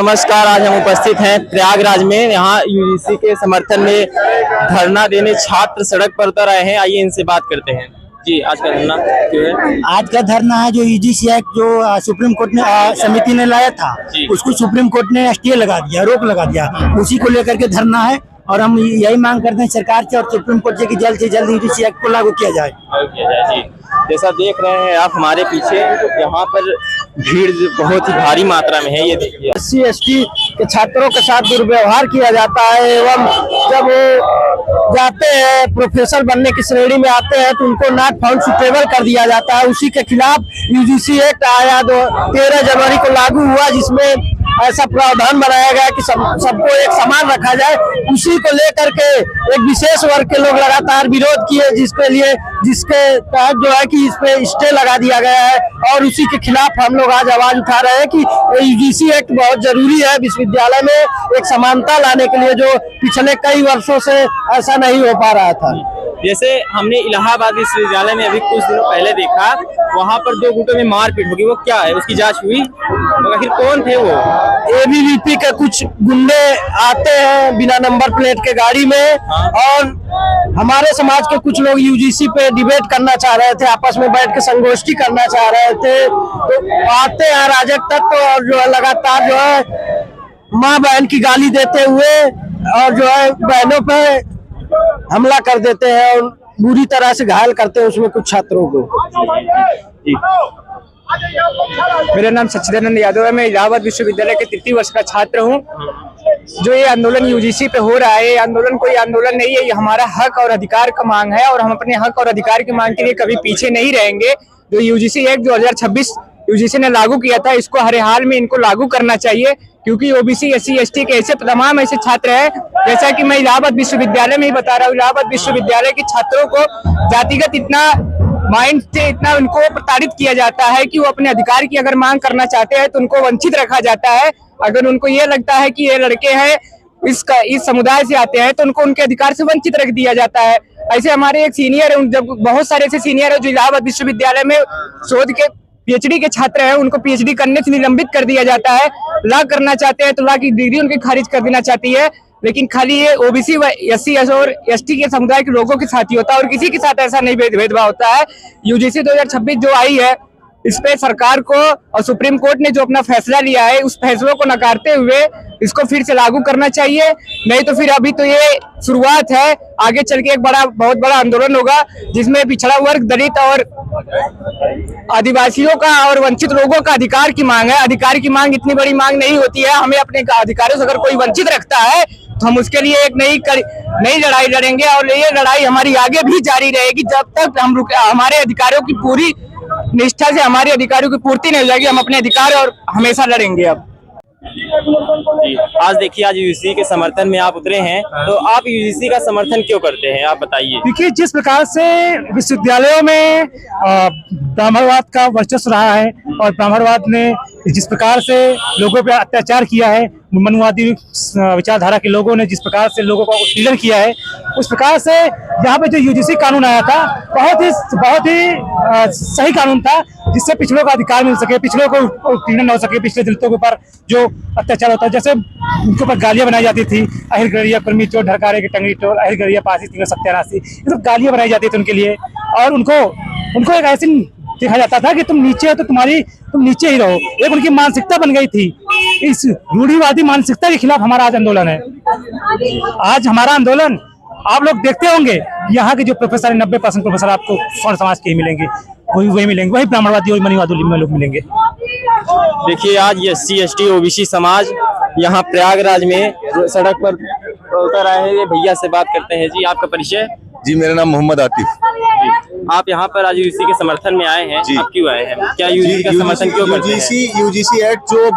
नमस्कार। आज हम उपस्थित हैं प्रयागराज में। यहाँ यूजीसी के समर्थन में धरना देने छात्र सड़क पर उतर आए हैं। आइए इनसे बात करते हैं। जी, आज का धरना क्यों है? आज का धरना है जो यूजीसी एक्ट जो सुप्रीम कोर्ट ने समिति ने लाया था, उसको सुप्रीम कोर्ट ने स्टे लगा दिया, रोक लगा दिया। उसी को लेकर के धरना है और हम यही मांग करते हैं सरकार से और सुप्रीम कोर्ट से कि जल्द से जल्द यूजीसी एक्ट को लागू किया जाए। जी, जैसा देख रहे हैं आप हमारे पीछे, यहाँ पर भीड़ बहुत ही भारी मात्रा में है। ये देखिए, SC/ST के छात्रों के साथ दुर्व्यवहार किया जाता है एवं जब वो जाते हैं प्रोफेसर बनने की श्रेणी में आते हैं तो उनको नॉट फाउंड सुटेबल कर दिया जाता है। उसी के खिलाफ यूजीसी एक्ट आया 13 जनवरी को लागू हुआ, जिसमें ऐसा प्रावधान बनाया गया कि सबको एक समान रखा जाए। उसी को लेकर के एक विशेष वर्ग के लोग लगातार विरोध किए, जिसके तहत जो है कि इस पे स्टे लगा दिया गया है और उसी के खिलाफ हम लोग आज आवाज उठा रहे हैं कि यूजीसी एक्ट बहुत जरूरी है विश्वविद्यालय में एक समानता लाने के लिए, जो पिछले कई वर्षों से ऐसा नहीं हो पा रहा था। जैसे हमने इलाहाबाद विश्वविद्यालय में अभी कुछ दिनों पहले देखा, वहाँ पर 2 गुटों में मारपीट होगी। वो क्या है, उसकी जांच हुई? तो आखिर कौन थे वो? ABVP के कुछ गुंडे आते हैं बिना नंबर प्लेट के गाड़ी में और हमारे समाज के कुछ लोग यूजीसी पे डिबेट करना चाह रहे थे, आपस में बैठ के संगोष्ठी करना चाह रहे थे। तो आते हैं अराजक तत्व और जो है लगातार जो है माँ बहन की गाली देते हुए और जो है बहनों पे हमला कर देते हैं और बुरी तरह से घायल करते हैं उसमें कुछ छात्रों को। मेरा नाम सच्चिदानंद यादव है। मैं इलाहाबाद विश्वविद्यालय के 3य वर्ष का छात्र हूँ। जो ये आंदोलन यूजीसी पे हो रहा है, ये आंदोलन कोई आंदोलन नहीं है, ये हमारा हक और अधिकार का मांग है और हम अपने हक और अधिकार की मांग के लिए कभी पीछे नहीं रहेंगे। जो यूजीसी एक्ट 2026 यूजीसी ने लागू किया था, इसको हर हाल में इनको लागू करना चाहिए, क्योंकि ओबीसी SC/ST के ऐसे तमाम ऐसे छात्र हैं, जैसा कि मैं इलाहाबाद विश्वविद्यालय में ही बता रहा हूँ। इलाहाबाद विश्वविद्यालय के छात्रों को जातिगत इतना माइंड से इतना उनको प्रताड़ित किया जाता है कि वो अपने अधिकार की अगर मांग करना चाहते हैं तो उनको वंचित रखा जाता है। अगर उनको ये लगता है कि ये लड़के हैं इस समुदाय से आते हैं तो उनको उनके अधिकार से वंचित रख दिया जाता है। ऐसे हमारे एक सीनियर है, जब बहुत सारे ऐसे सीनियर है जो इलाहाबाद विश्वविद्यालय में शोध के PhD के छात्र हैं, उनको PhD करने से निलंबित कर दिया जाता है। लॉ करना चाहते हैं तो लॉ की डिग्री उनकी खारिज कर देना चाहती है, लेकिन खाली ये ओबीसी व SC और ST के समुदाय के लोगों के साथ ही होता है और किसी के साथ ऐसा नहीं भेदभाव होता है। यूजीसी 2026 जो आई है, इस पे सरकार को और सुप्रीम कोर्ट ने जो अपना फैसला लिया है, उस फैसलों को नकारते हुए इसको फिर से लागू करना चाहिए। नहीं तो फिर अभी तो ये शुरुआत है, आगे चल के एक बहुत बड़ा आंदोलन होगा, जिसमें पिछड़ा वर्ग, दलित और आदिवासियों का और वंचित लोगों का अधिकार की मांग है। अधिकार की मांग इतनी बड़ी मांग नहीं होती है। हमें अपने अधिकारों से अगर कोई वंचित रखता है तो हम उसके लिए एक नई लड़ाई लड़ेंगे और ये लड़ाई हमारी आगे भी जारी रहेगी जब तक हमारे अधिकारों की पूरी निष्ठा से हमारे अधिकारों की पूर्ति नहीं हो जाएगी। हम अपने अधिकार और हमेशा लड़ेंगे। अब आज देखिए, आज यूजीसी के समर्थन में आप उतरे हैं, तो आप यूजीसी का समर्थन क्यों करते हैं, आप बताइए। देखिए, जिस प्रकार से विश्वविद्यालयों में ब्राह्मणवाद का वर्चस्व रहा है और ब्राह्मणवाद ने जिस प्रकार से लोगों पर अत्याचार किया है, मनुवादी विचारधारा के लोगों ने जिस प्रकार से लोगों को उत्पीड़न किया है, उस प्रकार से यहाँ पे जो यूजीसी कानून आया था बहुत ही सही कानून था, जिससे पिछड़ों का अधिकार मिल सके, पिछड़ों को उत्पीड़न हो सके। पिछले दलितों के ऊपर जो अत्याचार होता है, जैसे उनके ऊपर गालियां बनाई जाती थी, अहिरगढ़िया, कुर्मी चोर, ढरकारे के टंगड़ी टोर, अहिरगढ़िया, पासी, 387, ये सब गालियां बनाई जाती थी उनके लिए। और उनको एक ऐसे देखा जाता था कि तुम नीचे हो तो तुम नीचे ही रहो। एक उनकी मानसिकता बन गई थी। इस रूढ़िवादी मानसिकता के खिलाफ हमारा आज आंदोलन है। आज हमारा आंदोलन आप लोग देखते होंगे, यहाँ के जो प्रोफेसर 90% प्रोफेसर आपको स्वर्ण समाज के ही मिलेंगे, वही मिलेंगे, वही ब्राह्मणवादी और मनुवादी में लोग मिलेंगे। देखिए, आज SC/ST OBC समाज यहाँ प्रयागराज में सड़क पर उतर आए हैं। ये भैया से बात करते हैं। जी, आपका परिचय? जी, मेरा नाम मोहम्मद आतिफ। आप यहाँ पर आज यूजीसी के समर्थन में आए हैं, आप क्यों आए हैं? क्या यूजीसी का समर्थन क्यों करते हैं? यूजीसी एक्ट जो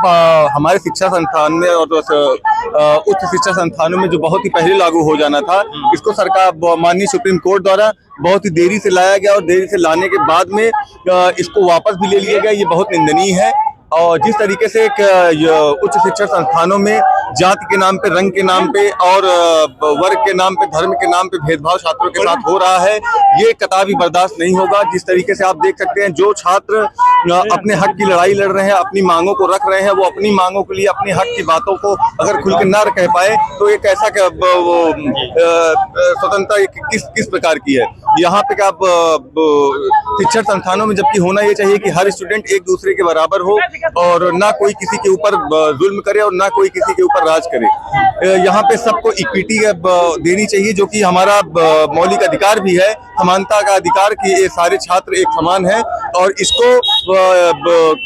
हमारे शिक्षा संस्थान में और उच्च शिक्षा संस्थानों में जो बहुत ही पहले लागू हो जाना था, इसको सरकार माननीय सुप्रीम कोर्ट द्वारा बहुत ही देरी से लाया गया और देरी से लाने के बाद में इसको वापस भी ले लिया गया। ये बहुत निंदनीय है। और जिस तरीके से उच्च शिक्षा संस्थानों में जाति के नाम पे, रंग के नाम पे और वर्ग के नाम पे, धर्म के नाम पे भेदभाव छात्रों के साथ हो रहा है, ये कतई बर्दाश्त नहीं होगा। जिस तरीके से आप देख सकते हैं, जो छात्र अपने हक की लड़ाई लड़ रहे हैं, अपनी मांगों को रख रहे हैं, वो अपनी मांगों के लिए, अपने हक की बातों को अगर खुल के ना कह पाए तो एक ऐसा स्वतंत्रता किस प्रकार की है। यहाँ पे क्या शिक्षण संस्थानों में जबकि होना ये चाहिए कि हर स्टूडेंट एक दूसरे के बराबर हो और ना कोई किसी के ऊपर जुल्म करे और ना कोई किसी के ऊपर राज करे। यहाँ पे सबको इक्विटी देनी चाहिए, जो कि हमारा मौलिक अधिकार भी है, समानता का अधिकार कि ये सारे छात्र एक समान है। और इसको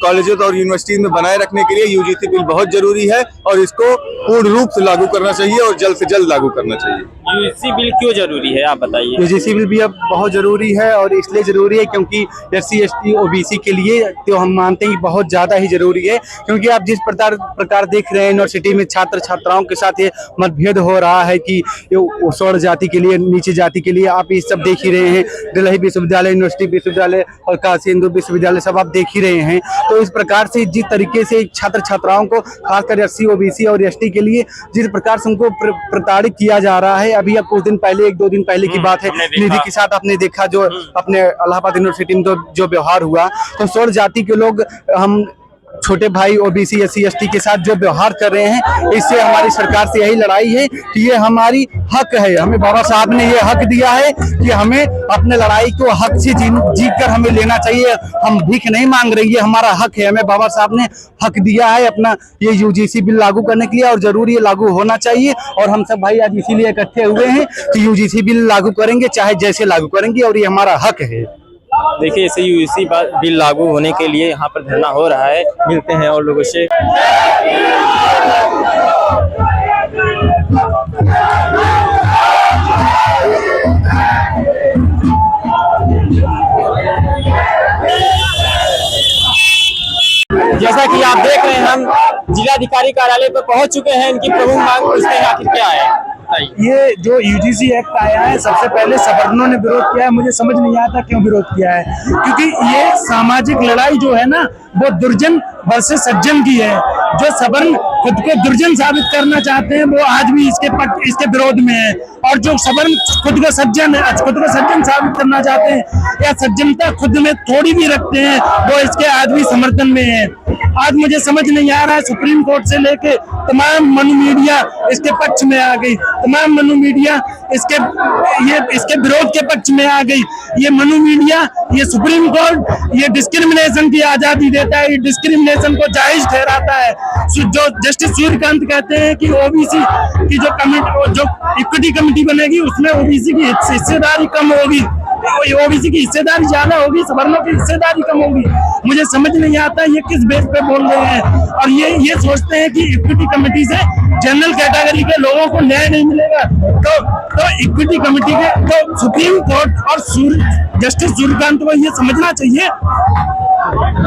कॉलेजेस और यूनिवर्सिटी में बनाए रखने के लिए यूजीसी बिल बहुत जरूरी है और इसको पूर्ण रूप से लागू करना चाहिए और जल्द से जल्द लागू करना चाहिए। यूजीसी बिल क्यों जरूरी है, आप बताइए। यूजीसी बिल भी अब बहुत जरूरी है और इसलिए जरूरी है क्योंकि SC ST OBC के लिए तो हम मानते हैं कि बहुत ज्यादा ही जरूरी है, क्योंकि आप जिस प्रकार देख रहे हैं यूनिवर्सिटी में छात्र छात्राओं के साथ ये मतभेद हो रहा है कि स्वर्ण जाति के लिए, नीचे जाति के लिए, आप ये सब देख ही रहे हैं। दिल्ली विश्वविद्यालय, यूनिवर्सिटी विश्वविद्यालय और काशी हिंदू विश्वविद्यालय सब आप देख ही रहे हैं। तो इस प्रकार से जिस तरीके से छात्र छात्राओं को खासकर SC OBC और ST के लिए जिस प्रकार से उनको प्रताड़ित किया जा रहा है, अभी अब कुछ दिन पहले, 1-2 दिन पहले की बात है, निधि के साथ आपने देखा जो अपने इलाहाबाद यूनिवर्सिटी में जो व्यवहार हुआ, तो स्वर्ण जाति के लोग, हम छोटे भाई OBC SC ST के साथ जो व्यवहार कर रहे हैं, इससे हमारी सरकार से यही लड़ाई है कि ये हमारी हक है। हमें बाबा साहब ने ये हक दिया है कि हमें अपने लड़ाई को हक से जीत कर हमें लेना चाहिए। हम भीख नहीं मांग रही है, हमारा हक है। हमें बाबा साहब ने हक दिया है अपना ये यूजीसी बिल लागू करने के लिए और जरूर ये लागू होना चाहिए। और हम सब भाई आज इसीलिए इकट्ठे हुए हैं कि यूजीसी बिल लागू करेंगे, चाहे जैसे लागू करेंगे, और ये हमारा हक है। देखिए, इसे यूजीसी बिल लागू होने के लिए यहाँ पर धरना हो रहा है। मिलते हैं और लोगों से। जैसा कि आप देख रहे हैं, हम जिलाधिकारी कार्यालय पर पहुंच चुके हैं। इनकी प्रमुख मांग पूछते हैं आखिर क्या है। ये जो यूजीसी एक्ट आया है, सबसे पहले सवर्णों ने विरोध किया है। मुझे समझ नहीं आता क्यों विरोध किया है, क्योंकि ये सामाजिक लड़ाई जो है ना, वो दुर्जन वर्सेस सज्जन की है। जो सवर्ण खुद को दुर्जन साबित करना चाहते हैं, वो आज भी इसके विरोध में है, और जो सवर्ण खुद को सज्जन साबित करना चाहते हैं या सज्जनता खुद में थोड़ी भी रखते हैं, वो इसके आज भी समर्थन में है। आज मुझे समझ नहीं आ रहा है, सुप्रीम कोर्ट से लेके तमाम मनु मीडिया इसके पक्ष में आ गई, तमाम मनु मीडिया इसके विरोध के पक्ष में आ गई। ये मनु मीडिया, ये सुप्रीम कोर्ट, ये डिस्क्रिमिनेशन की आजादी देता है, ये डिस्क्रिमिनेशन को जायज ठहराता है। जो जस्टिस सूर्यकांत कहते हैं कि ओबीसी की जो इक्विटी कमेटी बनेगी, उसमें ओबीसी की हिस्सेदारी कम होगी, ओबीसी की हिस्सेदारी ज्यादा होगी, सवर्णों की हिस्सेदारी कम होगी। मुझे समझ नहीं आता ये किस बेस पे बोल रहे हैं। और ये सोचते हैं कि इक्विटी कमेटी से जनरल कैटेगरी के लोगों को न्याय नहीं मिलेगा। तो इक्विटी कमेटी के तो सुप्रीम कोर्ट और जस्टिस सूर्यकांत को ये समझना चाहिए,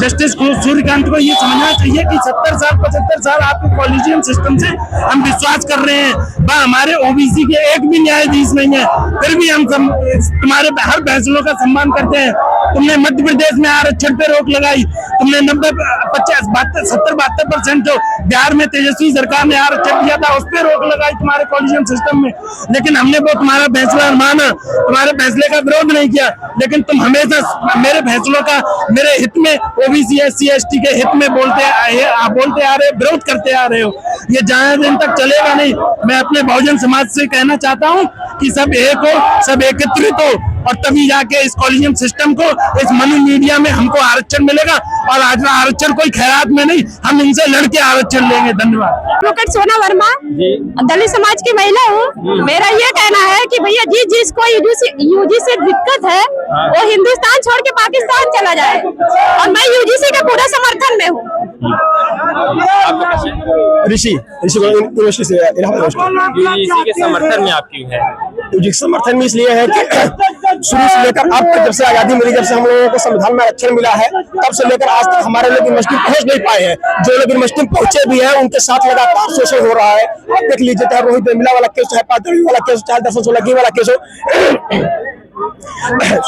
जस्टिस सूर्यकांत को ये समझना चाहिए कि 70 साल 75 साल आपके कॉलेजियम सिस्टम से हम विश्वास कर रहे हैं, हमारे ओबीसी के एक भी न्यायाधीश नहीं है, फिर भी हम तुम्हारे हर फैसलों का सम्मान करते हैं। तुमने मध्य प्रदेश में आरक्षण पे रोक लगाई, तुमने 70-72% जो बिहार में तेजस्वी सरकार ने आरक्षण दिया था, उस पर रोक लगाई तुम्हारे कॉलेजियम सिस्टम में, लेकिन हमने वो तुम्हारा फैसला माना, तुम्हारे फैसले का विरोध नहीं किया। लेकिन तुम हमेशा मेरे फैसलों का, मेरे हित में, ओबीसी SC ST के हित में बोलते आ रहे, विरोध करते आ रहे हो। ये ज्यादा दिन तक चलेगा नहीं। मैं अपने बहुजन समाज से कहना चाहता हूँ कि सब एक हो, सब एकत्रित हो, और तभी जाके इस कॉलेजियम सिस्टम को, इस मनु मीडिया में हमको आरक्षण मिलेगा। और आज आरक्षण कोई खैरात में नहीं, हम इनसे लड़के आरक्षण लेंगे। धन्यवाद। एडवोकेट सोना वर्मा, दलित समाज की महिला हूँ। मेरा ये कहना है कि भैया जिसको यूजीसी दिक्कत है, वो हिंदुस्तान छोड़ के पाकिस्तान चला जाए, और मैं यूजीसी के पूरा समर्थन में हूँ। ऋषि यूनिवर्सिटी से यूजीसी के समर्थन में आप क्यों है? यूजीसी समर्थन में इसलिए है कि शुरू से लेकर अब तक, जब से आजादी मिली, जब से हम लोगों को संविधान में आरक्षण मिला है, तब से लेकर आज तक हमारे लोग यूनिवर्सिटी पहुंच नहीं पाए हैं। जो लोग यूनिवर्सिटी पहुंचे भी हैं, उनके साथ लगातार शोषण हो रहा है। आप देख लीजिए, चाहे रोहित वेमुला वाला केस, चाहे पात्रवी वाला केस, चाहे दर्शन सोलंकी वाला केस हो,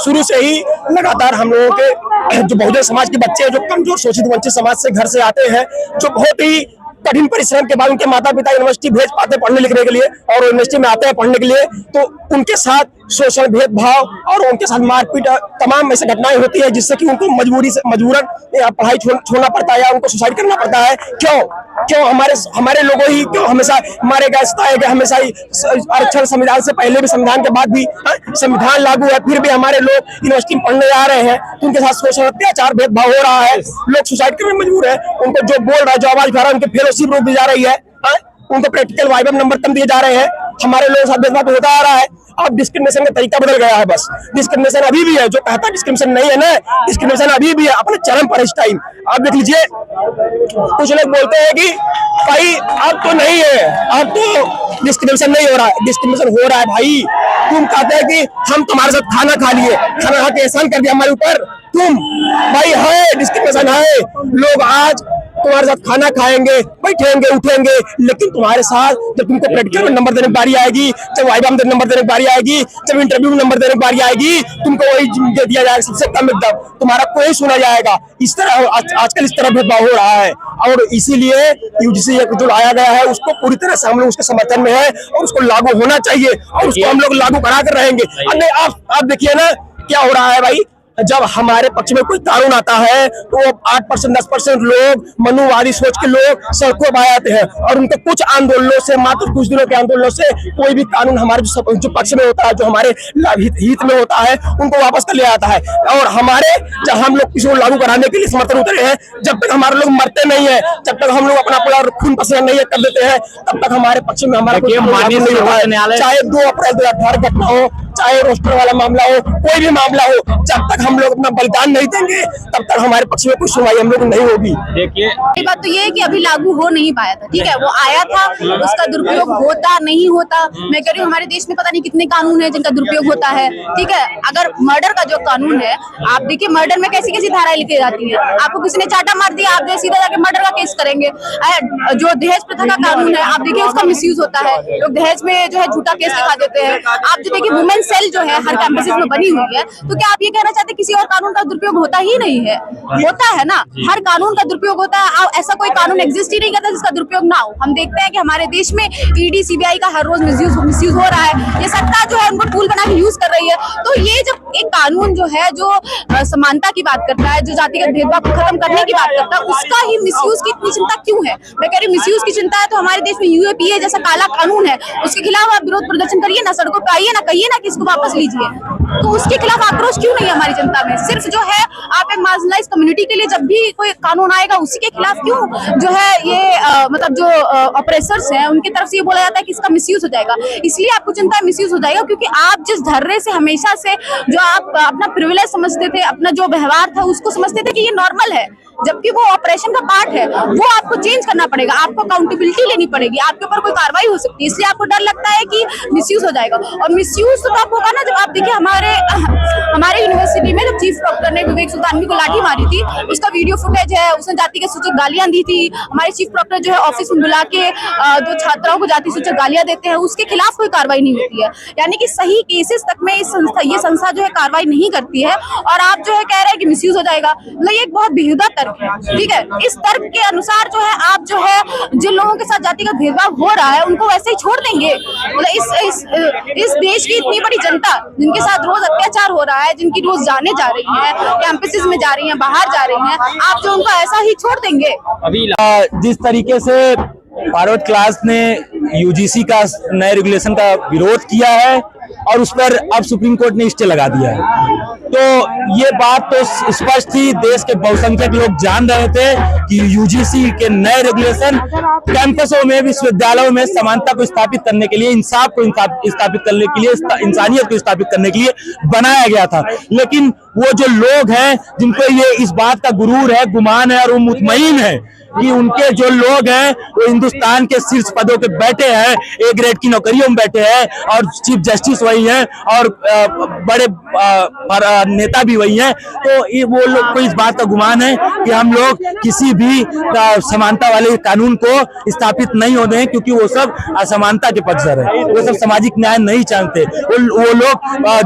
शुरू से ही लगातार हम लोगों के जो बहुजन समाज के बच्चे हैं, जो कमजोर शोषित वंचित समाज से घर से आते हैं, जो बहुत ही कठिन परिश्रम के बाद उनके माता पिता यूनिवर्सिटी भेज पाते पढ़ने लिखने के लिए और यूनिवर्सिटी में आते हैं पढ़ने के लिए, तो उनके साथ शोषण, भेदभाव और उनके साथ मारपीट, तमाम ऐसी घटनाएं होती है जिससे कि उनको मजबूरन पढ़ाई छोड़ना पड़ता है या उनको सुसाइड करना पड़ता है। क्यों हमारे लोगों ही क्यों हमेशा मारे गए, सताए गए, हमेशा ही आरक्षण संविधान से पहले भी, संविधान के बाद भी संविधान लागू है, फिर भी हमारे लोग यूनिवर्सिटी में पढ़ने आ रहे हैं तो उनके साथ शोषण, अत्याचार, भेदभाव हो रहा है, लोग सुसाइड करने में मजबूर है। उनको जो बोल रहा है, जो आवाज उठा रहा है, उनके फेलोशिप रोक दी जा रही है, उनको प्रैक्टिकल वाइवा नंबर कम दिए जा रहे हैं, हमारे लोगों के साथ भेदभाव होता आ रहा है। अब डिस्क्रिमिनेशन का तरीका बदल गया है, बस डिस्क्रिमिनेशन अभी भी है, जो कहता है डिस्क्रिमिनेशन नहीं है ना, डिस्क्रिमिनेशन अभी भी है अपने चरम पर इस टाइम। आप देख लीजिए, कुछ लोग बोलते हैं कि भाई अब तो नहीं है, अब तो डिस्क्रिमिनेशन नहीं हो रहा है, डिस्क्रिमिनेशन हो रहा है भाई। तुम कहते हैं कि हम तुम्हारे साथ खाना खा लिए, खाना खा के एहसान कर दिया हमारे ऊपर, तुम भाई है डिस्क्रिमिनेशन है। लोग आज तुम्हारे साथ खाना खाएंगे, बैठेंगे, उठेंगे, लेकिन तुम्हारे साथ जब तुमको प्रैक्टिकल में नंबर देने की बारी आएगी, जब वाइवा में नंबर देने की बारी आएगी, जब इंटरव्यू में नंबर देने की बारी आएगी, तुमको वही दे दिया जाएगा सबसे कम एकदम, तुम्हारा कोई सुना जाएगा। इस तरह आजकल इस तरह भेदभाव हो रहा है और इसीलिए यूजीसी जो लाया गया है उसको पूरी तरह से हम लोग उसके समर्थन में है और उसको लागू होना चाहिए और उसको हम लोग लागू करा कर रहेंगे। आप देखिए ना क्या हो रहा है भाई, जब हमारे पक्ष में कोई कानून आता है तो 8% 10% लोग, मनुवादी सोच के लोग सड़कों पर आते हैं और उनके कुछ आंदोलनों से, मात्र कुछ दिनों के आंदोलनों से कोई भी कानून हमारे जो पक्ष में होता है, जो हमारे हित में होता है, उनको वापस कर लिया जाता है। और हमारे जब हम लोग किसी को लागू कराने के लिए समर्थन उतरे हैं, जब तक हमारे लोग मरते नहीं है, जब तक हम लोग अपना पूरा खून पसीना नहीं कर देते हैं, तब तक हमारे पक्ष में हमारा कोई नहीं होता है। चाहे 2 अप्रैल 2018 घटना हो, चाहे रोस्टर वाला मामला हो, कोई भी मामला हो, जब तक हम लोग अपना बलिदान नहीं देंगे तब तक हमारे पक्ष में कोई सुनवाई हम लोग नहीं होगी। देखिए, बात तो ये है कि अभी लागू हो नहीं पाया था, ठीक है, वो आया था, उसका दुरुपयोग होता नहीं होता। मैं कह रही हूँ हमारे देश में पता नहीं कितने कानून है जिनका दुरुपयोग होता है, ठीक है। अगर मर्डर का जो कानून है, आप देखिए मर्डर में कैसी कैसी धाराएं लिखी जाती है, आपको किसी ने चाटा मार दिया, आप जो सीधा जाके मर्डर का केस करेंगे। जो दहेज प्रथा का कानून है, आप देखिए उसका मिसयूज होता है, लोग दहेज में जो है झूठा केस लिखा देते हैं। आप जो देखिए वुमेन सेल जो है हर कैंपस में बनी हुई है, तो क्या आप ये कहना चाहते हैं किसी और कानून का दुरुपयोग होता ही नहीं है? होता है ना, हर कानून का दुरुपयोग होता है। ऐसा कोई कानून एग्जिस्ट ही नहीं करता जिसका दुरुपयोग ना हो। हम देखते हैं कि हमारे देश में ईडी सीबीआई का हर रोज मिसयूज हो रहा है, ये सत्ता जो है उनको टूल बना के यूज कर रही है। तो ये जब एक कानून जो है जो समानता की बात करता है, जो जातिगत भेदभाव को खत्म करने की बात करता है, उसका ही मिसयूज की इतनी चिंता क्यों है? मैं कह रही हूँ मिसयूज की चिंता है तो हमारे देश में यूएपीए जैसा काला कानून है, उसके खिलाफ आप विरोध प्रदर्शन करिए ना, सड़कों पर आइए ना, कहिए ना कि इसको वापस लीजिए। तो उसके खिलाफ आक्रोश क्यों नहीं है हमारी जनता में? सिर्फ जो है आप एक मार्जिनलाइज कम्युनिटी के लिए जब भी कोई कानून आएगा उसी के खिलाफ क्यों जो है ये मतलब जो ऑपरेसर्स हैं उनकी तरफ से ये बोला जाता है कि इसका मिसयूज हो जाएगा। इसलिए आपको चिंता है मिसयूज हो जाएगा क्योंकि आप जिस धर्रे से हमेशा से जो आप अपना प्रिविलेज समझते थे, अपना जो व्यवहार था उसको समझते थे कि ये नॉर्मल है, जबकि वो ऑपरेशन का पार्ट है, वो आपको चेंज करना पड़ेगा, आपको अकाउंटेबिलिटी लेनी पड़ेगी, आपके ऊपर कोई कार्रवाई हो सकती है। इसलिए आपको डर लगता है कि मिसयूज हो जाएगा और मिसयूज तो तब होगा ना जब आप देखिए हमारे यूनिवर्सिटी में जब चीफ प्रॉक्टर ने विवेक सुल्तानवी को लाठी मारी थी, उसका वीडियो फुटेज है, उसने जाति के सूचक गालियां दी थी। हमारे चीफ प्रॉक्टर जो है ऑफिस में बुला के जो छात्राओं को जाति सूचक गालियां देते हैं उसके खिलाफ कोई कार्रवाई नहीं होती है। यानी कि सही केसेस तक में ये संस्था जो है कार्रवाई नहीं करती है और आप जो है कह रहे हैं कि मिसयूज हो जाएगा। मतलब ये एक बहुत बेहुदा तर्क है, ठीक है। इस तर्क के अनुसार जो है आप जो है जिन लोगों के साथ जाति का भेदभाव हो रहा है उनको वैसे ही छोड़ देंगे। मतलब इस देश की इतनी बड़ी जनता जिनके साथ रोज अत्याचार हो रहा है, जिनकी रोज जाने जा रही है, कैंपसेस में जा रही हैं, बाहर जा रही हैं, आप जो उनको ऐसा ही छोड़ देंगे? अभी जिस तरीके से फॉरवर्ड क्लास ने यूजीसी का नए रेगुलेशन का विरोध किया है और उस पर अब सुप्रीम कोर्ट ने स्टे लगा दिया है, तो ये बात तो स्पष्ट थी, देश के बहुसंख्यक लोग जान रहे थे कि यूजीसी के नए रेगुलेशन कैंपसों में, विश्वविद्यालयों में समानता को स्थापित करने के लिए, इंसाफ को स्थापित करने के लिए, इंसानियत को स्थापित करने के लिए बनाया गया था। लेकिन वो जो लोग हैं जिनको ये इस बात का गुरूर है, गुमान है और वो मुतमईन है कि उनके जो लोग हैं वो हिंदुस्तान के शीर्ष पदों पे बैठे हैं, ए ग्रेड की नौकरियों में बैठे हैं और चीफ जस्टिस वही हैं और बड़े नेता भी वही हैं, तो वो लोग को इस बात का गुमान है कि हम लोग किसी भी समानता वाले कानून को स्थापित नहीं होते हैं क्योंकि वो सब असमानता के पक्षधर है, वो सब सामाजिक न्याय नहीं चाहते। वो लोग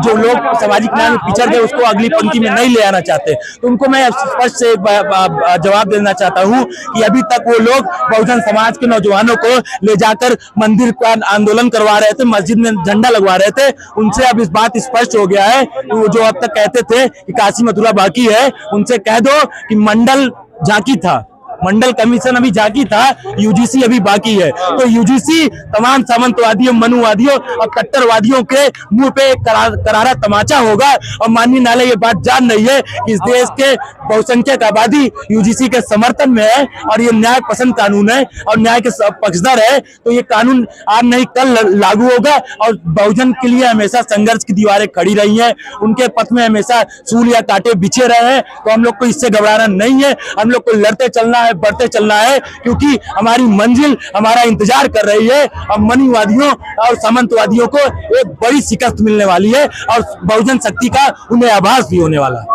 जो लोग सामाजिक न्याय में पिछड़ गए उसको अगली पंक्ति में नहीं ले आना चाहते। तो उनको मैं स्पष्ट से जवाब देना चाहता हूँ कि अभी तक वो लोग बहुजन समाज के नौजवानों को ले जाकर मंदिर का आंदोलन करवा रहे थे, मस्जिद में झंडा लगवा रहे थे। उनसे अब इस बात स्पष्ट हो गया है, वो जो अब तक कहते थे कि काशी मथुरा बाकी है, उनसे कह दो कि मंडल झांकी था, मंडल कमीशन अभी झांकी था, यूजीसी अभी बाकी है। तो यूजीसी तमाम सामंतवादियों, मनुवादियों और कट्टरवादियों के मुंह पे करारा तमाचा होगा। और माननीय न्यायालय ये बात जान रही है कि इस देश के बहुसंख्यक आबादी यूजीसी के समर्थन में है और ये न्याय पसंद कानून है और न्याय के पक्षधर है। तो ये कानून आज नहीं कल लागू होगा और बहुजन के लिए हमेशा संघर्ष की दीवारें खड़ी रही हैं, उनके पथ में हमेशा सूल या कांटे बिछे रहे हैं। तो हम लोग को इससे घबराना नहीं है, हम लोग को लड़ते चलना है, बढ़ते चलना है, क्योंकि हमारी मंजिल हमारा इंतजार कर रही है। और मनुवादियों और सामंतवादियों को एक बड़ी शिकस्त मिलने वाली है और बहुजन शक्ति का उन्हें आभास भी होने वाला है।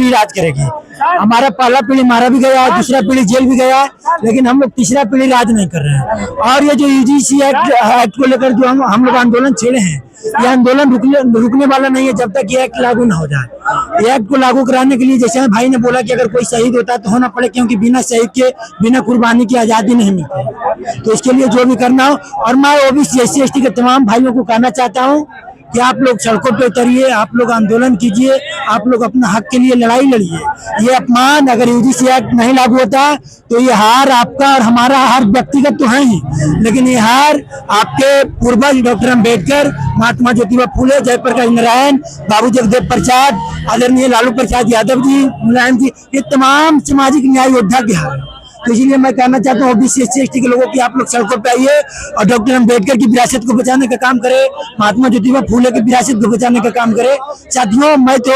राज करेगी। हमारा पहला पीढ़ी मारा भी गया है, दूसरा पीढ़ी जेल भी गया है, लेकिन हम लोग तीसरा पीढ़ी राज नहीं कर रहे हैं। और ये जो यूजीसी एक्ट को लेकर जो हम लोग आंदोलन छेड़े हैं, ये आंदोलन रुकने वाला नहीं है जब तक ये एक्ट लागू ना हो जाए। ये एक्ट को लागू कराने के लिए, जैसे भाई ने बोला कि अगर कोई शहीद होता है तो होना पड़े, क्योंकि बिना शहीद के, बिना कुर्बानी की आजादी नहीं मिलती। तो इसके लिए जो भी करना हो, और मैं ओबीसी SC ST के तमाम भाइयों को कहना चाहता हूँ कि आप लोग सड़कों पे उतरिए, आप लोग आंदोलन कीजिए, आप लोग अपना हक के लिए लड़ाई लड़िए। ये अपमान, अगर यूजीसी एक्ट नहीं लागू होता तो ये हार आपका और हमारा हार व्यक्तिगत तो है ही, लेकिन ये हार आपके पूर्वज डॉक्टर अम्बेडकर, महात्मा ज्योतिबा फूले, जयप्रकाश नारायण, बाबू जगदेव प्रसाद, आदरणीय लालू प्रसाद यादव जी, मुलायम जी, ये तमाम सामाजिक न्याय योद्धा के हार। तो इसलिए मैं कहना चाहता हूँ ओबीसी SC ST के लोगों की, आप लोग सड़कों पे आइए और डॉक्टर अम्बेडकर की विरासत को बचाने का काम करें, महात्मा ज्योतिबा फूले की विरासत को बचाने का काम करें। साथियों, मैं तो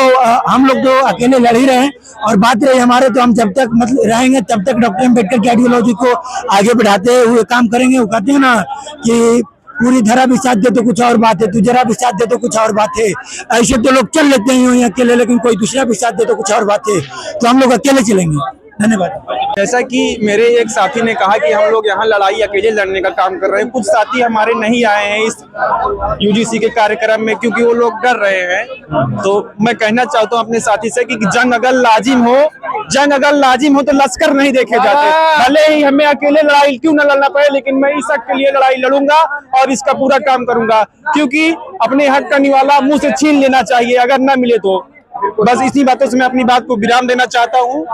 हम लोग तो अकेले लड़ ही रहे हैं और बात रही हमारे, तो हम जब तक मतलब रहेंगे तब तक डॉक्टर अम्बेडकर की आइडियोलॉजी को आगे बढ़ाते हुए काम करेंगे। वो कहते हैं ना कि पूरी धरा भी साथ दे तो कुछ और बात है, तू जरा भी साथ दे तो कुछ और बात है। ऐसे तो लोग चल लेते हैं अकेले, लेकिन कोई दूसरा भी साथ दे तो कुछ और बात है। तो हम लोग अकेले चलेंगे। धन्यवाद। जैसा कि मेरे एक साथी ने कहा कि हम लोग यहाँ लड़ाई अकेले लड़ने का काम कर रहे हैं, कुछ साथी हमारे नहीं आए हैं इस यूजीसी के कार्यक्रम में क्योंकि वो लोग डर रहे हैं। तो मैं कहना चाहता हूँ अपने साथी से कि जंग अगर लाजिम हो तो लश्कर नहीं देखे जाते। भले ही हमें अकेले लड़ाई क्यों न लड़ना पड़े, लेकिन मैं इस हक के लिए लड़ाई लड़ूंगा और इसका पूरा काम करूंगा, क्योंकि अपने हक का निवाला मुंह से छीन लेना चाहिए अगर न मिले तो। बस इसी बातों से मैं अपनी बात को विराम देना चाहता हूँ।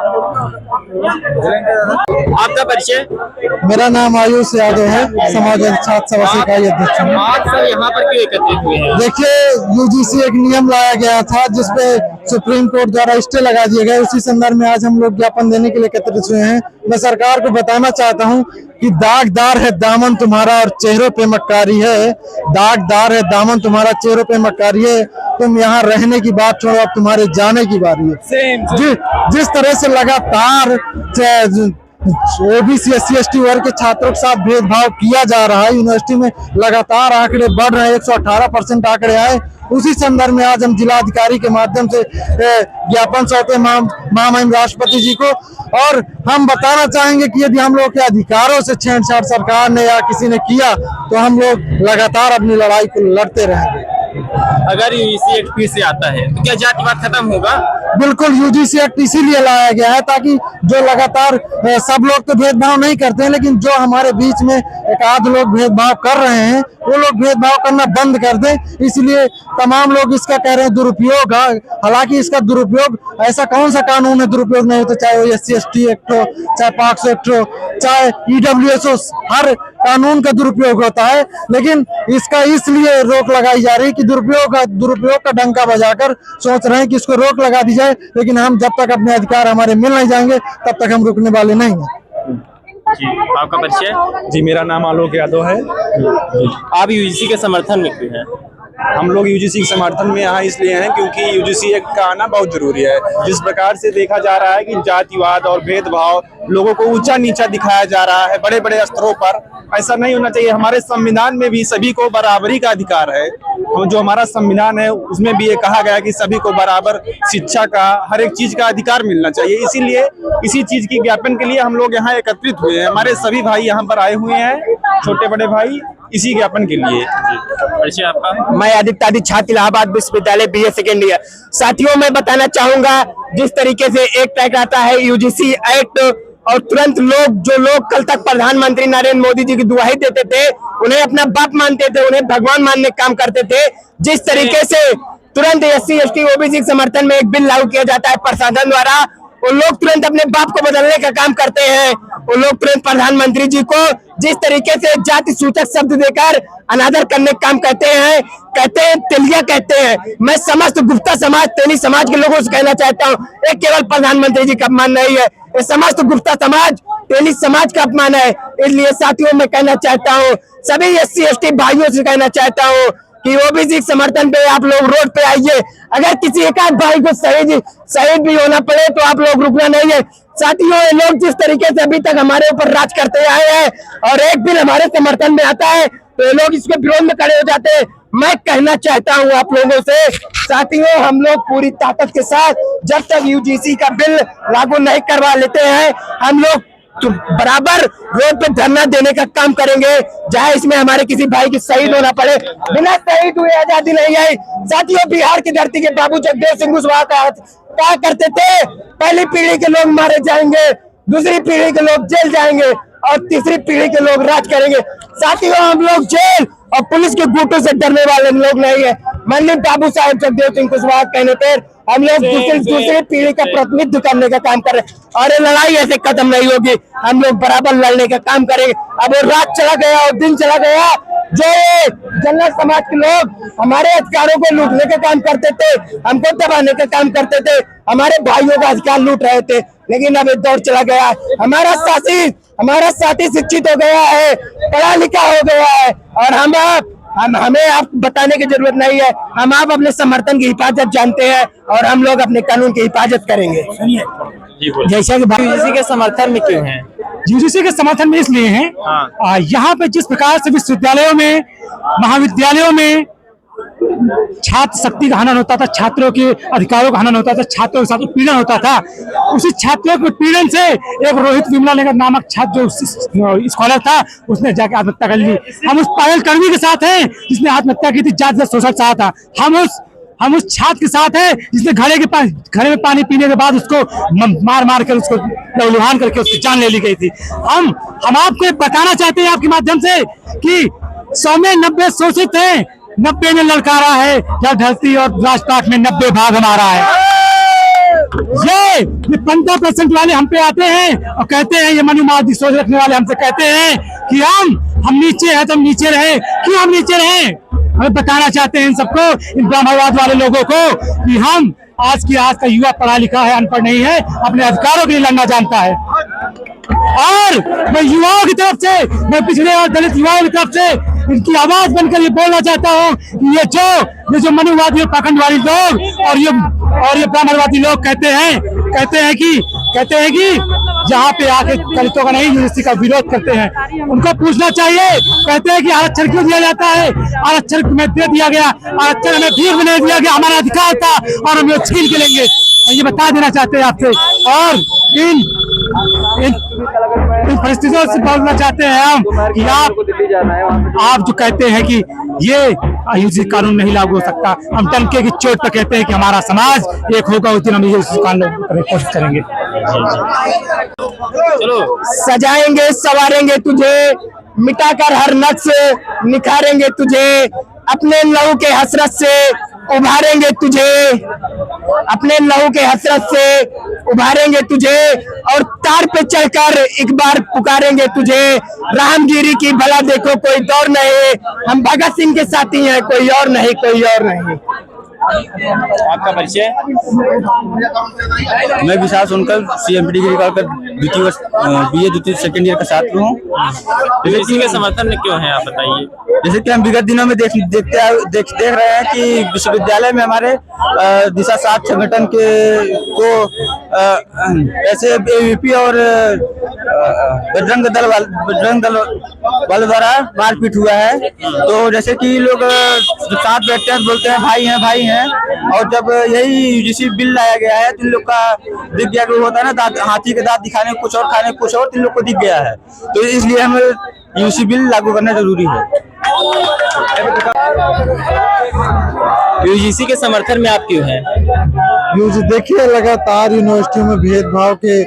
आपका परिचय? मेरा नाम आयुष यादव है, समाज छात्र सभा से इकाई अध्यक्ष हूँ। आज सर यहाँ पर क्यों एकत्रित हुए हैं? देखिए, यूजीसी एक नियम लाया गया था जिसपे सुप्रीम कोर्ट द्वारा स्टे लगा दिए गए, उसी संदर्भ में आज हम लोग ज्ञापन देने के लिए एकत्रित हुए हैं। मैं सरकार को बताना चाहता हूँ कि दागदार है दामन तुम्हारा और चेहरों पे मक्कारी है, दागदार है दामन तुम्हारा, चेहरों पे मक्कारी है। तुम यहाँ रहने की बात छोड़ो, अब तुम्हारे जाने की बारी है। जिस तरह से लगातार ओबीसी SC ST वर्ग के छात्रों के साथ भेदभाव किया जा रहा है, यूनिवर्सिटी में लगातार आंकड़े बढ़ रहे हैं, 118% आंकड़े आए। उसी संदर्भ में आज हम जिलाधिकारी के माध्यम से ज्ञापन सौंपे महामहिम राष्ट्रपति जी को, और हम बताना चाहेंगे कि यदि हम लोग के अधिकारों से छेड़छाड़ सरकार ने या किसी ने किया तो हम लोग लगातार अपनी लड़ाई को लड़ते रहेंगे। अगर यूजीसी एक्ट फिर से आता है तो क्या जातिवाद खत्म होगा? बिल्कुल, यूजीसी एक्ट इसीलिए लाया गया है ताकि जो लगातार सब लोग तो भेदभाव नहीं करते हैं, लेकिन जो हमारे बीच में एक आध लोग भेदभाव कर रहे हैं वो लोग भेदभाव करना बंद कर दें। इसलिए तमाम लोग इसका कह रहे हैं दुरुपयोग। हालांकि इसका दुरुपयोग, ऐसा कौन सा कानून है दुरुपयोग नहीं होता, चाहे वो SC ST एक्ट हो, चाहे पॉक्सो एक्ट हो, चाहे EWS हो, हर कानून का दुरुपयोग होता है। लेकिन इसका इसलिए रोक लगाई जा रही है कि दुरुपयोग का डंका बजाकर सोच रहे हैं कि इसको रोक लगा दी जाए, लेकिन हम जब तक अपने अधिकार हमारे मिल नहीं जाएंगे तब तक हम रुकने वाले नहीं हैं। जी, आपका परिचय? जी, मेरा नाम आलोक यादव है। आप यूजीसी के समर्थन में क्यों हैं? हम लोग यूजीसी के समर्थन में यहाँ इसलिए हैं क्योंकि यूजीसी एक्ट का आना बहुत जरूरी है। जिस प्रकार से देखा जा रहा है कि जातिवाद और भेदभाव, लोगों को ऊंचा नीचा दिखाया जा रहा है बड़े बड़े स्तरों पर, ऐसा नहीं होना चाहिए। हमारे संविधान में भी सभी को बराबरी का अधिकार है। जो हमारा संविधान है उसमें भी ये कहा गया कि सभी को बराबर शिक्षा का, हर एक चीज का अधिकार मिलना चाहिए। इसीलिए इसी चीज की ज्ञापन के लिए हम लोग यहाँ एकत्रित हुए हैं। हमारे सभी भाई यहाँ पर आए हुए हैं, छोटे बड़े भाई, इसी ज्ञापन के लिए। परिचय आपका? मैं आदित्य आदि छात्र इलाहाबाद विश्वविद्यालय BA सेकेंड ईयर। साथियों, मैं बताना चाहूंगा जिस तरीके से एक एक्ट आता है UGC एक्ट, और तुरंत जो लोग कल तक प्रधानमंत्री नरेंद्र मोदी जी की दुहाई देते थे, उन्हें अपना बाप मानते थे, उन्हें भगवान मानने का काम करते थे, जिस तरीके से तुरंत SC ST OBC के समर्थन में एक बिल लागू किया जाता है प्रशासन द्वारा, वो लोग तुरंत अपने बाप को बदलने का काम करते हैं। वो लोग तुरंत प्रधानमंत्री जी को जिस तरीके से जाति सूचक शब्द देकर अनादर करने का काम करते हैं तेलिया कहते हैं। मैं समस्त गुप्ता समाज, तेली समाज के लोगों से कहना चाहता हूँ, एक केवल प्रधानमंत्री जी का अपमान नहीं है, ये समस्त गुप्ता समाज, तेली समाज का अपमान है। इसलिए साथियों, मैं कहना चाहता हूँ, सभी SC ST भाइयों से कहना चाहता हूँ कि OBC के समर्थन पे आप लोग रोड पे आइए। अगर किसी एक आध भाई को शहीद भी होना पड़े तो आप लोग रुकना नहीं है। साथियों, ये लोग जिस तरीके से अभी तक हमारे ऊपर राज करते आए हैं और एक बिल हमारे समर्थन में आता है तो ये लोग इसके विरोध में खड़े हो जाते हैं। मैं कहना चाहता हूं आप लोगों से, साथियों, हम लोग पूरी ताकत के साथ जब तक UGC का बिल लागू नहीं करवा लेते हैं, हम लोग तो बराबर रोड पे धरना देने का काम करेंगे, चाहे इसमें हमारे किसी भाई की शहीद होना पड़े। बिना शहीद हुए आजादी नहीं आई। साथियों, बिहार की धरती के बाबू जगदेव सिंह कुशवाहा क्या करते थे, पहली पीढ़ी के लोग मारे जाएंगे, दूसरी पीढ़ी के लोग जेल जाएंगे और तीसरी पीढ़ी के लोग राज करेंगे। साथियों, हम लोग जेल और पुलिस के गुटों से डरने वाले लोग नहीं है। माननीय बाबू साहेब जगदेव सिंह कुशवाहा कहने पर हम लोग दूसरी पीढ़ी का प्रतिनिधित्व करने का काम कर रहे हैं और ये लड़ाई ऐसे खत्म नहीं होगी। हम लोग बराबर लड़ने का काम करेंगे। अब वो रात चला गया और दिन चला गया, जो जनरल समाज के लोग हमारे अधिकारों को लूटने का काम करते थे, हमको दबाने का काम करते थे, हमारे भाइयों का अधिकार लूट रहे थे, लेकिन अब एक दौर चला गया। हमारा साथी शिक्षित हो गया है, पढ़ा लिखा हो गया है और हमें आप बताने की जरूरत नहीं है। हम आप अपने समर्थन की हिफाजत जानते हैं और हम लोग अपने कानून की हिफाजत करेंगे। जैसा कि UGC के समर्थन में क्यों है? UGC के समर्थन में इसलिए हैं, यहाँ पे जिस प्रकार से विश्वविद्यालयों में, महाविद्यालयों में छात्र शक्ति का हनन होता था, छात्रों के अधिकारों का हनन होता था, छात्रों के साथ उत्पीड़न होता था, उसी छात्रों के उत्पीड़न से एक रोहित विमला नामक छात्र जो स्कॉलर था, उसने जाके आत्महत्या कर ली। हम उस पायल कर्मी के साथ हैं जिसने आत्महत्या की थी, जाति शोषण चाहा था। हम उस छात्र के साथ हैं जिसने घड़े में पानी पीने के बाद उसको मार कर उसको लहूलुहान करके उसकी जान ले ली गई थी। हम आपको बताना चाहते हैं आपके माध्यम से कि 100 में 90 शोषित हैं, 90 ने ललकारा है, जब धरती और राजपाट में 90 भाग हमारा है। ये 15% वाले हम पे आते हैं और कहते हैं, ये मनुवादी सोच रखने वाले हमसे कहते हैं कि हम नीचे हैं तो हम नीचे रहे। क्यों हम नीचे रहे? हमें बताना चाहते हैं इन सबको, इन ब्रह्मवाद वाले लोगों को, कि हम आज का युवा पढ़ा लिखा है, अनपढ़ नहीं है, अपने अधिकारों के लिए लड़ना जानता है। और मैं युवाओं की तरफ से, मैं पिछड़े और दलित युवाओं की तरफ से इनकी आवाज बनकर ये बोलना चाहता हूँ कि ये जो मनुवादी और पाखंडवादी लोग और ये ब्राह्मणवादी लोग कहते हैं कि जहाँ पे आके दलितों का नहीं, UGC का विरोध करते हैं, उनको पूछना चाहिए। कहते हैं कि आरक्षण क्यों दिया जाता है? आरक्षण हमें दे दिया गया, आरक्षण हमें भीख में नहीं दिया गया, हमारा अधिकार था और हम लोग छीन के लेंगे। ये बता देना चाहते हैं आपसे। और इन परिस्थितियों से बोलना चाहते हैं हम कि आप जो कहते हैं कि ये UGC कानून नहीं लागू हो सकता, हम टंके की चोट पर कहते हैं कि हमारा समाज एक होगा, उस दिन हम ये कानून करने की कोशिश करेंगे। चलो, सजाएंगे, संवारेंगे तुझे, मिटाकर हर नक्श निखारेंगे तुझे, अपने लहू के हसरत से उभारेंगे तुझे, अपने लहू के हसरत से उभारेंगे तुझे और तार पे चढ़कर एक बार पुकारेंगे तुझे। रामगिरी की भला देखो कोई दौर नहीं, हम भगत सिंह के साथी हैं, कोई और नहीं, कोई और नहीं। आपका परिचय? मैं विशाल सोनकर CMPD BA द्वितीय सेकेंड ईयर का छात्र हूँ। UGC के समर्थन में क्यों है, आप बताइए। जैसे कि हम विगत दिनों में देख रहे हैं कि विश्वविद्यालय में हमारे दिशा 7 संगठन को ऐसे AVP और बजरंग दल वालों द्वारा मारपीट हुआ है। तो जैसे कि लोग साथ बैठते हैं, बोलते हैं भाई हैं, और जब यही UGC बिल लाया गया है तो इन लोग का दिख गया कि होता है ना, हाथी के दांत दिखाने कुछ और, खाने कुछ और, इन लोग को दिख गया है। तो इसलिए हमें UGC बिल लागू करना जरूरी है। यूजीसी के समर्थन में आप क्यों हैं? यूजी देखिए, लगातार यूनिवर्सिटियों में भेदभाव के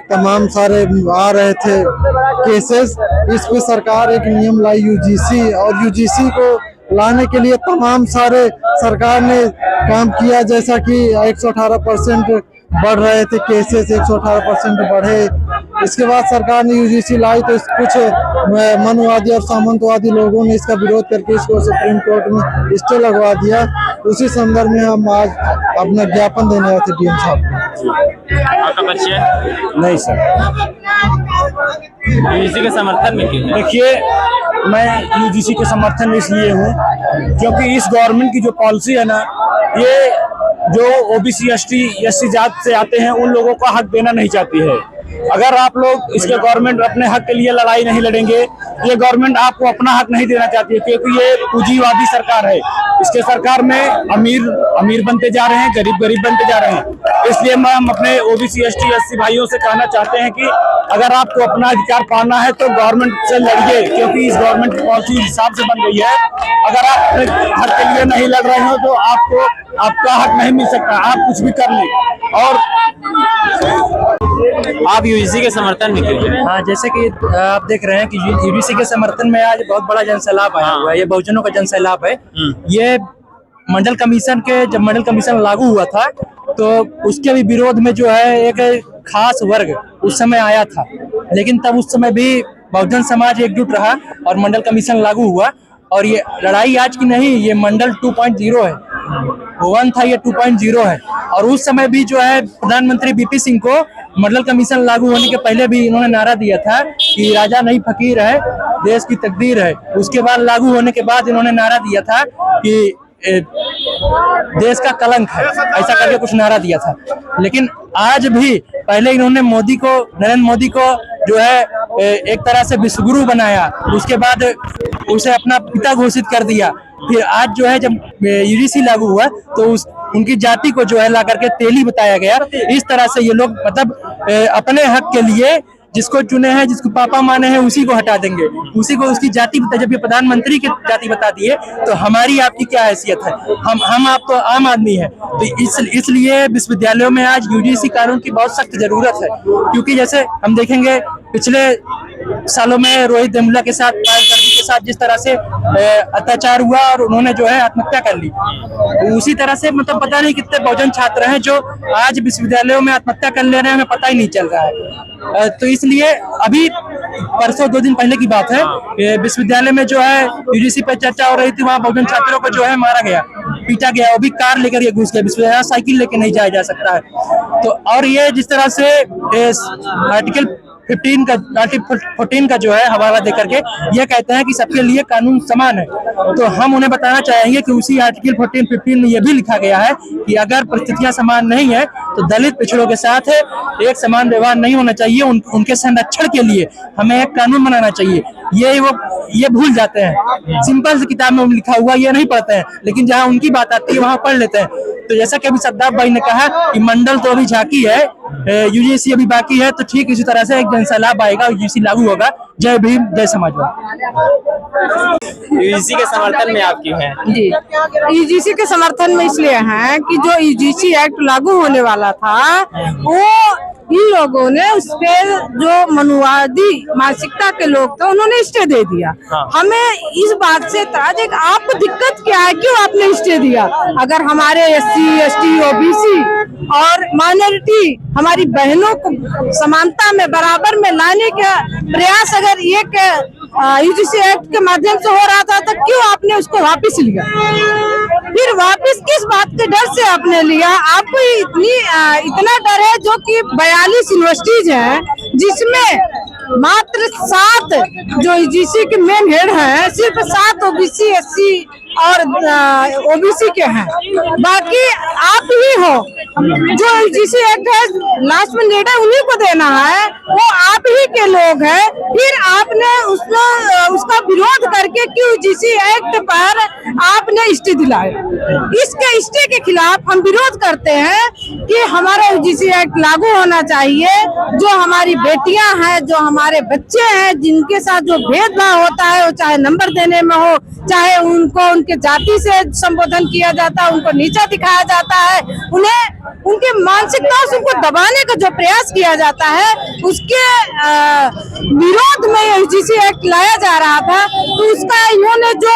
तमाम सारे आ रहे थे केसेस। इस पे सरकार एक नियम लाई यूजीसी, और यूजीसी को लाने के लिए तमाम सारे सरकार ने काम किया, जैसा कि 118% बढ़ रहे थे केसेस, 118% बढ़े। इसके बाद सरकार ने यूजीसी लाई तो कुछ मनवादी और सामंतवादी लोगों ने इसका विरोध करके इसको सुप्रीम कोर्ट में स्टे लगवा दिया। उसी संदर्भ में हम आज अपना ज्ञापन देने आए थे डीएम साहब को। आपका परिचय? नहीं सर, यूजीसी के समर्थन में क्यों हैं? देखिए मैं यूजीसी के समर्थन में इसलिए हूँ क्योंकि इस गवर्नमेंट की जो पॉलिसी है ना, ये जो ओबीसी एसटी जात से आते हैं उन लोगों को हक देना नहीं चाहती है। अगर आप लोग इसके गवर्नमेंट अपने हक के लिए लड़ाई नहीं लड़ेंगे, ये गवर्नमेंट आपको अपना हक नहीं देना चाहती है, क्योंकि ये पूंजीवादी सरकार है। इसके सरकार में अमीर अमीर बनते जा रहे हैं, गरीब गरीब बनते जा रहे हैं। इसलिए हम अपने ओबीसी एसटी भाइयों से कहना चाहते हैं कि अगर आपको अपना अधिकार पाना है तो गवर्नमेंट से लड़िए, क्योंकि इस गवर्नमेंट की पॉलिसी हिसाब से बन गई है। अगर आप अपने हक के लिए नहीं लड़ रहे हो तो आपको आपका हक नहीं मिल सकता, आप कुछ भी कर लें। और आप यूजीसी के समर्थन में क्यों हैं? हाँ, जैसे कि आप देख रहे हैं कि यूजीसी के समर्थन में आज बहुत बड़ा जनसैलाब आया हुआ है। ये बहुजनों का जनसैलाब है। ये मंडल कमीशन जब मंडल कमीशन लागू हुआ था तो उसके भी विरोध में जो है एक खास वर्ग उस समय आया था, लेकिन तब उस समय भी बहुजन समाज एकजुट रहा और मंडल कमीशन लागू हुआ। और ये लड़ाई आज की नहीं, ये मंडल 2.0 है। 1 था, ये 2.0 है। और उस समय भी जो है प्रधानमंत्री बीपी सिंह को मंडल कमीशन लागू होने के पहले भी इन्होंने नारा दिया था कि राजा नहीं फकीर है, देश की तकदीर है। उसके बाद लागू होने के बाद इन्होंने नारा दिया था कि देश का कलंक है, ऐसा करके कुछ नारा दिया था। लेकिन आज भी पहले इन्होंने नरेंद्र मोदी को जो है एक तरह से विश्वगुरु बनाया, उसके बाद उसे अपना पिता घोषित कर दिया। फिर आज जो है जब यूजीसी लागू हुआ तो उनकी जाति को जो है ला करके तेली बताया गया। इस तरह से ये लोग मतलब अपने हक के लिए जिसको चुने हैं, जिसको पापा माने हैं, उसी को हटा देंगे, उसी को उसकी जाति बता। जब ये प्रधानमंत्री की जाति बता दिए तो हमारी आपकी क्या हैसियत है? हम आप तो आम आदमी है। तो इसलिए विश्वविद्यालयों में आज यूजीसी कानून की बहुत सख्त जरूरत है, क्योंकि जैसे हम देखेंगे पिछले सालों में रोहित वेमुला के साथ, पायल कर्दी के साथ जिस तरह से अत्याचार हुआ और उन्होंने जो है आत्महत्या कर ली, उसी तरह से मतलब पता नहीं कितने बहुजन छात्र हैं जो आज विश्वविद्यालयों में आत्महत्या कर ले रहे हैं, हमें पता ही नहीं चल रहा है। तो इसलिए अभी परसों 2 दिन पहले की बात है, विश्वविद्यालय में जो है यूजीसी पर चर्चा हो रही थी, वहाँ बहुजन छात्रों को जो है मारा गया, पीटा गया। वो भी कार लेकर ये घुस गया विश्वविद्यालय, साइकिल लेके नहीं जाया जा सकता है। तो और ये जिस तरह से आर्टिकल 14 का जो है हवाला देकर के ये कहते हैं कि सबके लिए कानून समान है। तो हम उन्हें बताना चाहेंगे कि उसी आर्टिकल 14-15 में ये भी लिखा गया है कि अगर परिस्थितियां समान नहीं है तो दलित पिछड़ों के साथ एक समान व्यवहार नहीं होना चाहिए। उनके संरक्षण के लिए हमें एक कानून बनाना चाहिए। ये भूल जाते हैं, सिंपल से किताब में लिखा हुआ ये नहीं पढ़ते हैं, लेकिन जहाँ उनकी बात आती है वहाँ पढ़ लेते हैं। तो जैसा कि अभी सद्दाम भाई ने कहा कि मंडल तो अभी झांकी है, यूजीसी अभी बाकी है, तो ठीक इसी तरह से एक जनसैलाब आएगा, यूजीसी लागू होगा। जय भीम, जय समाजवाद। यूजीसी के समर्थन में आप क्यों हैं? जी, यूजीसी के समर्थन में इसलिए हैं कि जो यूजीसी एक्ट लागू होने वाला था वो इन लोगों ने उस पे जो मनुवादी मानसिकता के लोग थे उन्होंने स्टे दे दिया। हमें इस बात से एतराज है कि आपको दिक्कत क्या है, क्यों आपने स्टे दिया? अगर हमारे एससी, एसटी, ओबीसी और माइनॉरिटी हमारी बहनों को समानता में बराबर में लाने का प्रयास अगर एक यूजीसी एक्ट के माध्यम से हो रहा था तो क्यों आपने उसको वापस लिया? फिर वापस किस बात के डर से आपने लिया? आपको इतना डर है जो कि 42 यूनिवर्सिटीज हैं जिसमें मात्र 7 जो यूजीसी के मेन हेड हैं, सिर्फ 7 ओबीसी, एससी और ओबीसी के हैं, बाकी आप ही हो। जो यूजीसी एक्ट है लास्ट में निर्णय उन्हीं को देना है, वो आप ही के लोग हैं। फिर आपने उसका विरोध करके क्यों यूजीसी एक्ट पर आपने स्टे दिलाया? इसके स्टे के खिलाफ हम विरोध करते हैं कि हमारा यूजीसी एक्ट लागू होना चाहिए। जो हमारी बेटियां हैं, जो हमारे बच्चे हैं, जिनके साथ जो भेदभाव होता है, वो चाहे नंबर देने में हो, चाहे उनको उनके जाति से संबोधन किया जाता है, उनको नीचा दिखाया जाता है, उन्हें उनके मानसिकता से उनको दबाने का जो प्रयास किया जाता है, उसके विरोध में यूजीसी एक्ट लाया जा रहा था। तो उसका इन्होंने जो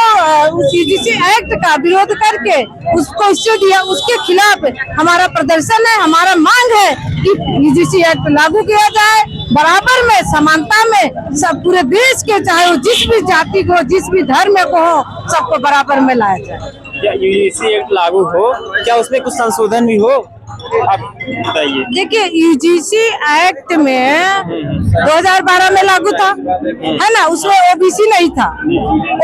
उस यूजीसी एक्ट का विरोध करके उसको स्टे दिया, उसके खिलाफ हमारा प्रदर्शन है। हमारा मांग है कि यूजीसी एक्ट लागू किया जाए, बराबर में, समानता में, सब पूरे देश के, चाहे वो जिस भी जाति को, जिस भी धर्म को हो, सबको बराबर में लाया जाए। क्या यूजीसी एक्ट लागू हो, क्या उसमें कुछ संशोधन भी हो, आप बताइए। देखिए, यूजीसी एक्ट में 2012 में लागू था, है ना, उसमें ओबीसी नहीं था।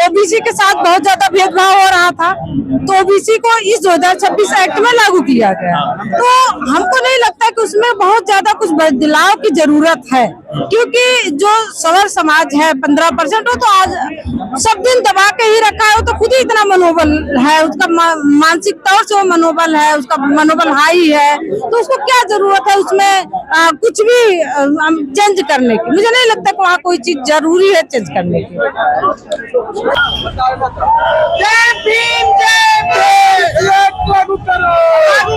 ओबीसी के साथ बहुत ज्यादा भेदभाव हो रहा था, तो ओबीसी को इस 2026 एक्ट में लागू किया गया। तो हमको नहीं लगता कि उसमें बहुत ज्यादा कुछ बदलाव की जरूरत है, क्योंकि जो सवर समाज है 15% वो तो आज सब दिन दबा के ही रखा है। वो तो खुद ही इतना मनोबल है, उसका मानसिक तौर से वो मनोबल है, उसका मनोबल हाई है, तो उसको क्या जरूरत है उसमें कुछ भी चेंज करने की? मुझे नहीं लगता कि वहाँ कोई चीज जरूरी है चेंज करने की। जय भीम, जय भीम, लागू करो, लागू